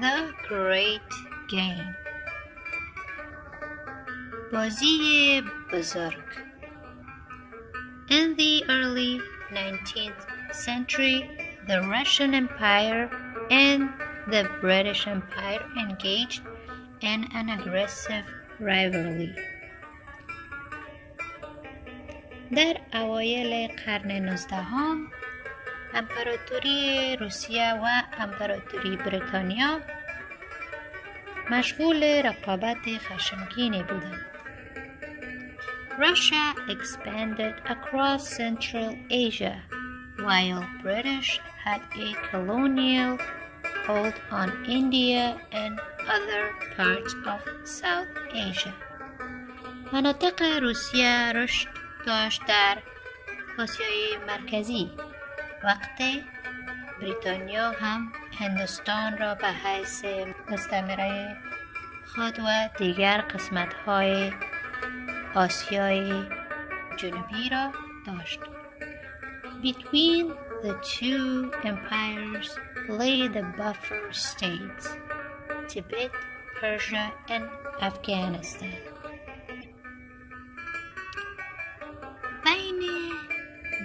The Great Game. بازی بزرگ. In the early 19th century, the Russian Empire and the British Empire engaged in an aggressive rivalry. در اوایل قرن 19 امپراتوری روسیه و امپراتوری بریتانیا مشغول رقابت خشمگینی بودند. Russia expanded across Central Asia, while British had a colonial hold on India and other parts of South Asia. مناطق روسیه رشد داشت در آسیای مرکزی، وقتی بریتانیا هم هندوستان را به حیث مستعمره خود و دیگر قسمت‌های آسیای جنوبی را داشت. Between the two empires lay the buffer states, Tibet, Persia and Afghanistan. بین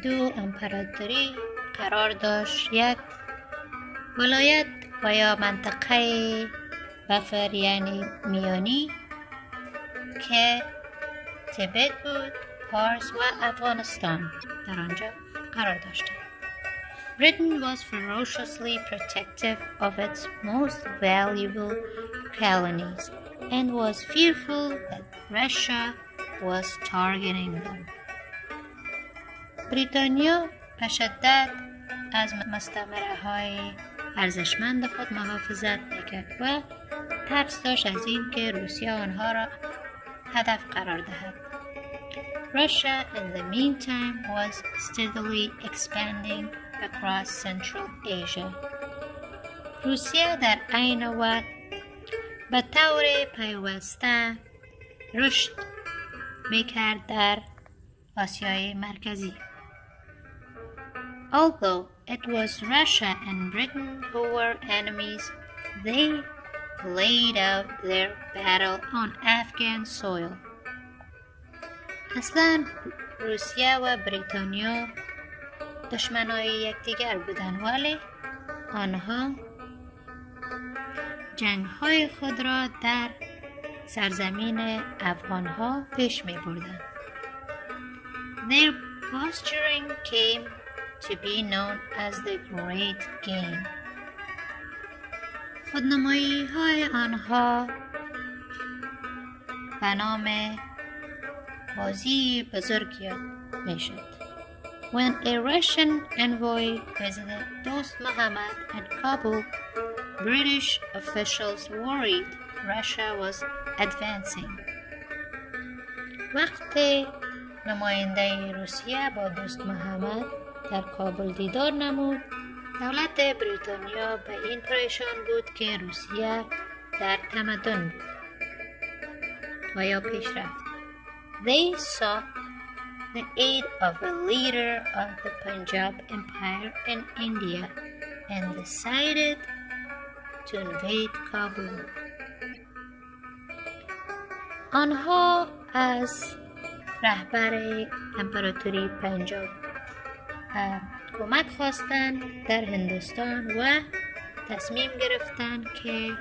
دو امپراتوری قرار داشت یک ولایت و یا منطقه بفر یعنی میانی که تبت بود، پارس و افغانستان در آنجا قرار داشتند. Britain was ferociously protective of its most valuable colonies and was fearful that Russia was targeting them. بریتانیا به شدت از مستعمره های ارزشمند خود محافظت میکرد و ترس داشت از این که روسیه آنها را هدف قرار دهد. Russia in the meantime was steadily expanding across Central Asia. روسیه در عین وقت به طور پیوسته رشد میکرد در آسیای مرکزی. Although it was Russia and Britain who were enemies, they played out their battle on Afghan soil. اصلاً روسیه و بریتانیا دشمنای یکدیگر بودند، ولی آنها جنگ‌های خود را در سرزمین افغان‌ها پیش می‌بردند. Their posturing came to be known as the Great Game. خودنمایی های آنها به نام بازی بزرگ یاد می شد. When a Russian envoy visited Dost Muhammad at Kabul, British officials worried Russia was advancing. وقتی نماینده روسیه با دوست محمد در کابل دیدار نمود، دولت بریتانیا به این پریشان بود که روسیه در تمدن بود و یا پیشرفت. They sought the aid of a leader of the Punjab Empire in India and decided to invade Kabul. آنها از رهبر امپراتوری پنجاب کمک خواستند در هندوستان و تصمیم گرفتند که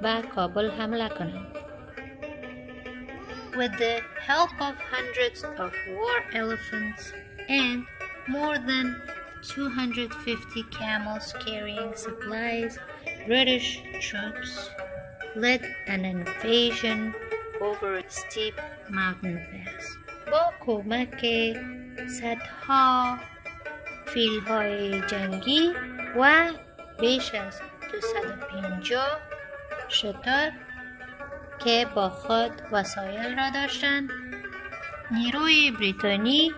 به کابل حمله کنند. With the help of hundreds of war elephants and more than 250 camels carrying supplies, British troops led an invasion over a steep mountain pass. با کمک صدها فیل‌های جنگی و بیش از 250 شتر که با خود وسایل را داشتند، نیروی بریتانی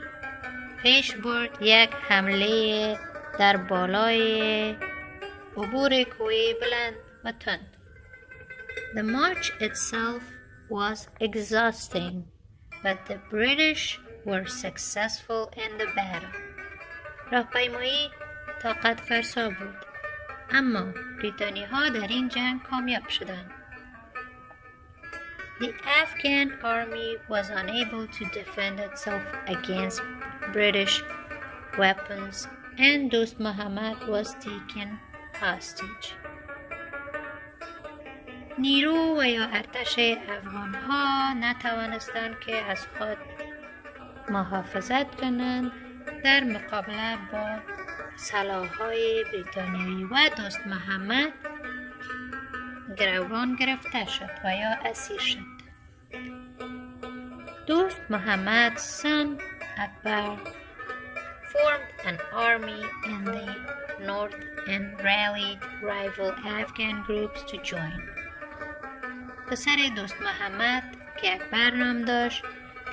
پیش برد یک حمله در بالای عبور کوه بلند و تند. The march itself was exhausting, but the British were successful in the battle. راهپیمایی طاقت فرسا بود، اما بریتانی ها در این جنگ کامیاب شدند. The Afghan army was unable to defend itself against British weapons and Dost Muhammad was taken hostage. نیرو و یا ارتش افغان ها نتوانستند که از خود محافظت کنند در مقابله با سلاح‌های بریتانیایی و دوست محمد گروگان گرفته شد و یا اسیر شد. دوست محمد's son Akbar formed an army in the north and rallied rival Afghan groups to join. پسر دوست محمد که اکبر نام داشت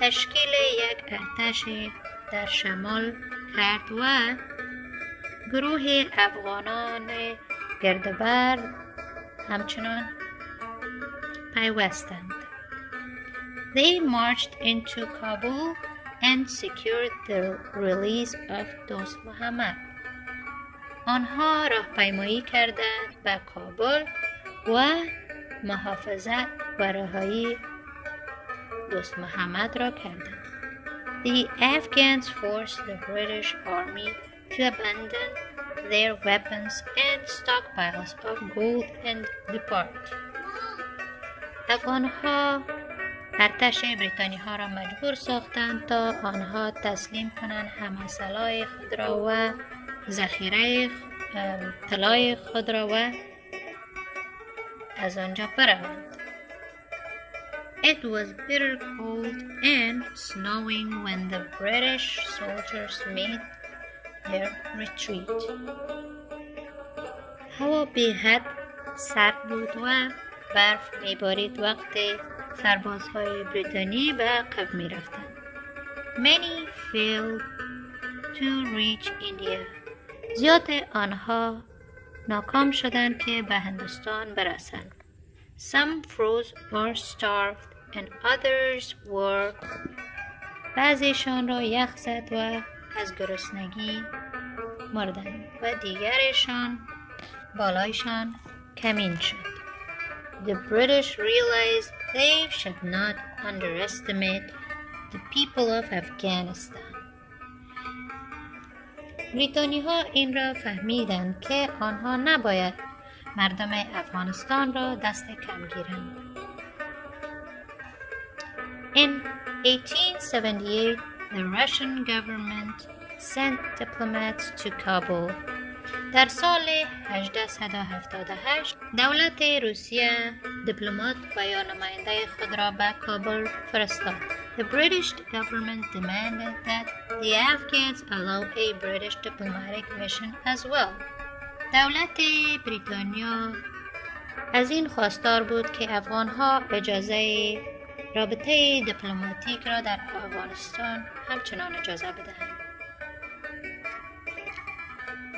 تشکیل یک ارتش در شمال کرد و گروه افغانان گردبر همچنان پیوستند. They marched into Kabul and secured the release of Dost Muhammad. آنها راهپیمایی کردند به کابل و محافظت و رهایی دوست محمد را کردند. The Afghans forced the British army to abandon their weapons and stockpiles of gold and depart. افغانها ارتش بریتانی ها را مجبور ساختند تا آنها تسلیم کنند همه سلاح خود را و ذخیره طلای خود را و از آنجا بروند. It was bitter cold and snowing when the British soldiers made their retreat. هوا بی حد سرد بود و برف میبارید وقتی سربازهای بریتانی به عقب میرفتند. Many failed to reach India. زیاد آنها ناکام شدند که به هندوستان برسند. Some froze or starved and others were. بعضیشان را یخ زد و از گرسنگی مردند و دیگرشان بالایشان کمین شد. The British realized they should not underestimate the people of Afghanistan. بریتانی ها این را فهمیدند که آنها نباید مردم افغانستان را دست کم گیرند. In 1878, the Russian government sent diplomats to Kabul. در سال 1878 دولت روسیه دیپلمات و یا نماینده خود را به کابل فرستاد. The British government demanded that the Afghans allow a British diplomatic mission as well. دولت بریتانیا از این خواستار بود که افغانها اجازه رابطه دیپلماتیک را در افغانستان همچنان اجازه بدهند.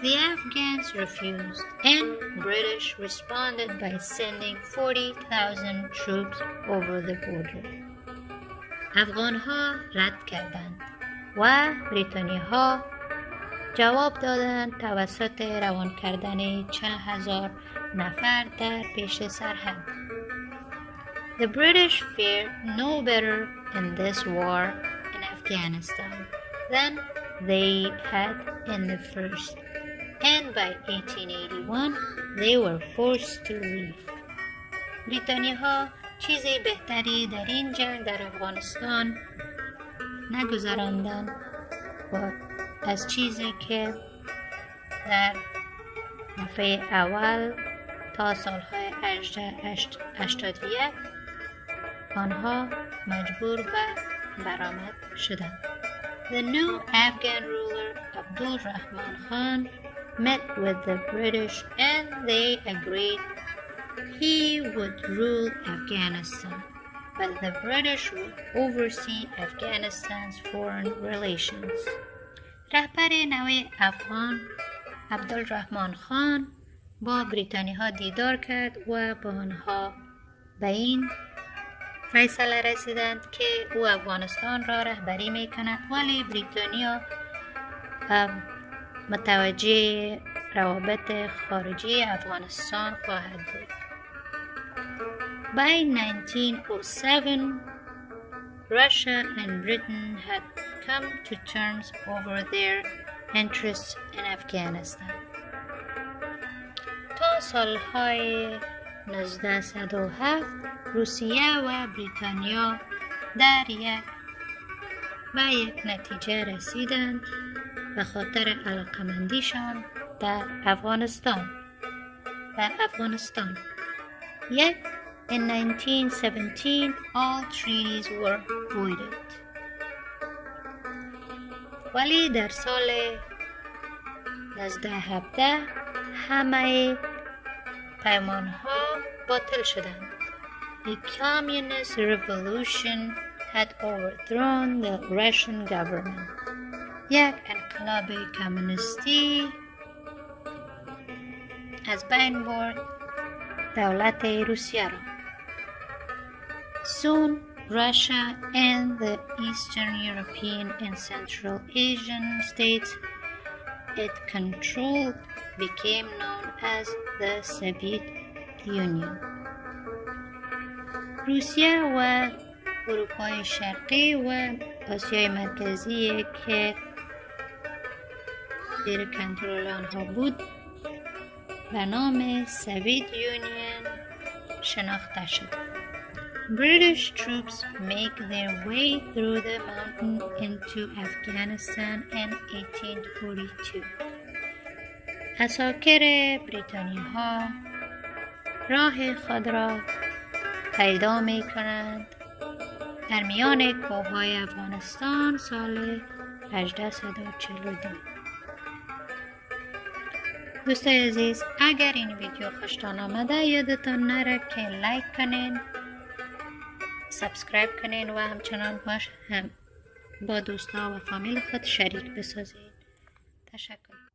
The Afghans refused and British responded by sending 40,000 troops over the border. افغانها رد کردند و بریتانی‌ها جواب دادند توسط روان کردن 40,000 نفر در پیش سرحد. The British fared no better in this war in Afghanistan than they had in the first, and by 1881 they were forced to leave. بریتانی‌ها چیزی بهتری در این جنگ در افغانستان نگذراندند و از چیزی که در دفعه اول تا سالهای 81 آنها مجبور به برآمد شدند. The new Afghan ruler Abdulrahman Khan met with the British and they agreed he would rule Afghanistan, but the British would oversee Afghanistan's foreign relations. رهبر نو افغان عبدالرحمن خان با بریتانی ها دیدار کرد و با آنها به این فیصله رسیدند که او افغانستان را رهبری می کند ولی بریتانیا متوجه روابط خارجی افغانستان خواهد بود. By 1907, Russia and Britain had come to terms over their interests in Afghanistan. تا سالهای 1907 روسیه و بریتانیا در یک نتیجه رسیدند به خاطر علاقمندیشان در افغانستان. In 1917, all treaties were voided. ولی در سال 1917 همه پیمانها باطل شدند. The communist revolution had overthrown the Russian government. یک انقلاب کمونیستی از بین برد دولت روسیه را. Soon, Russia and the Eastern European and Central Asian states it controlled became known as the Soviet Union. روسیه و اروپای شرقی و آسیای مرکزی که زیر کنترل آنها بود به نام سوویت یونین شناخته شد. British troops make their way through the mountain into Afghanistan in 1842. عساکر بریتانی ها راه خود را پیدا می کنند در میان کوههای افغانستان سال 1842. دوستای عزیز، اگر این ویدیو خوشتان آمده یادتان نره که لایک کنین، سابسکرایب کنین و همچنان با دوستا و فامیل خود شریک بسازید. تشکر.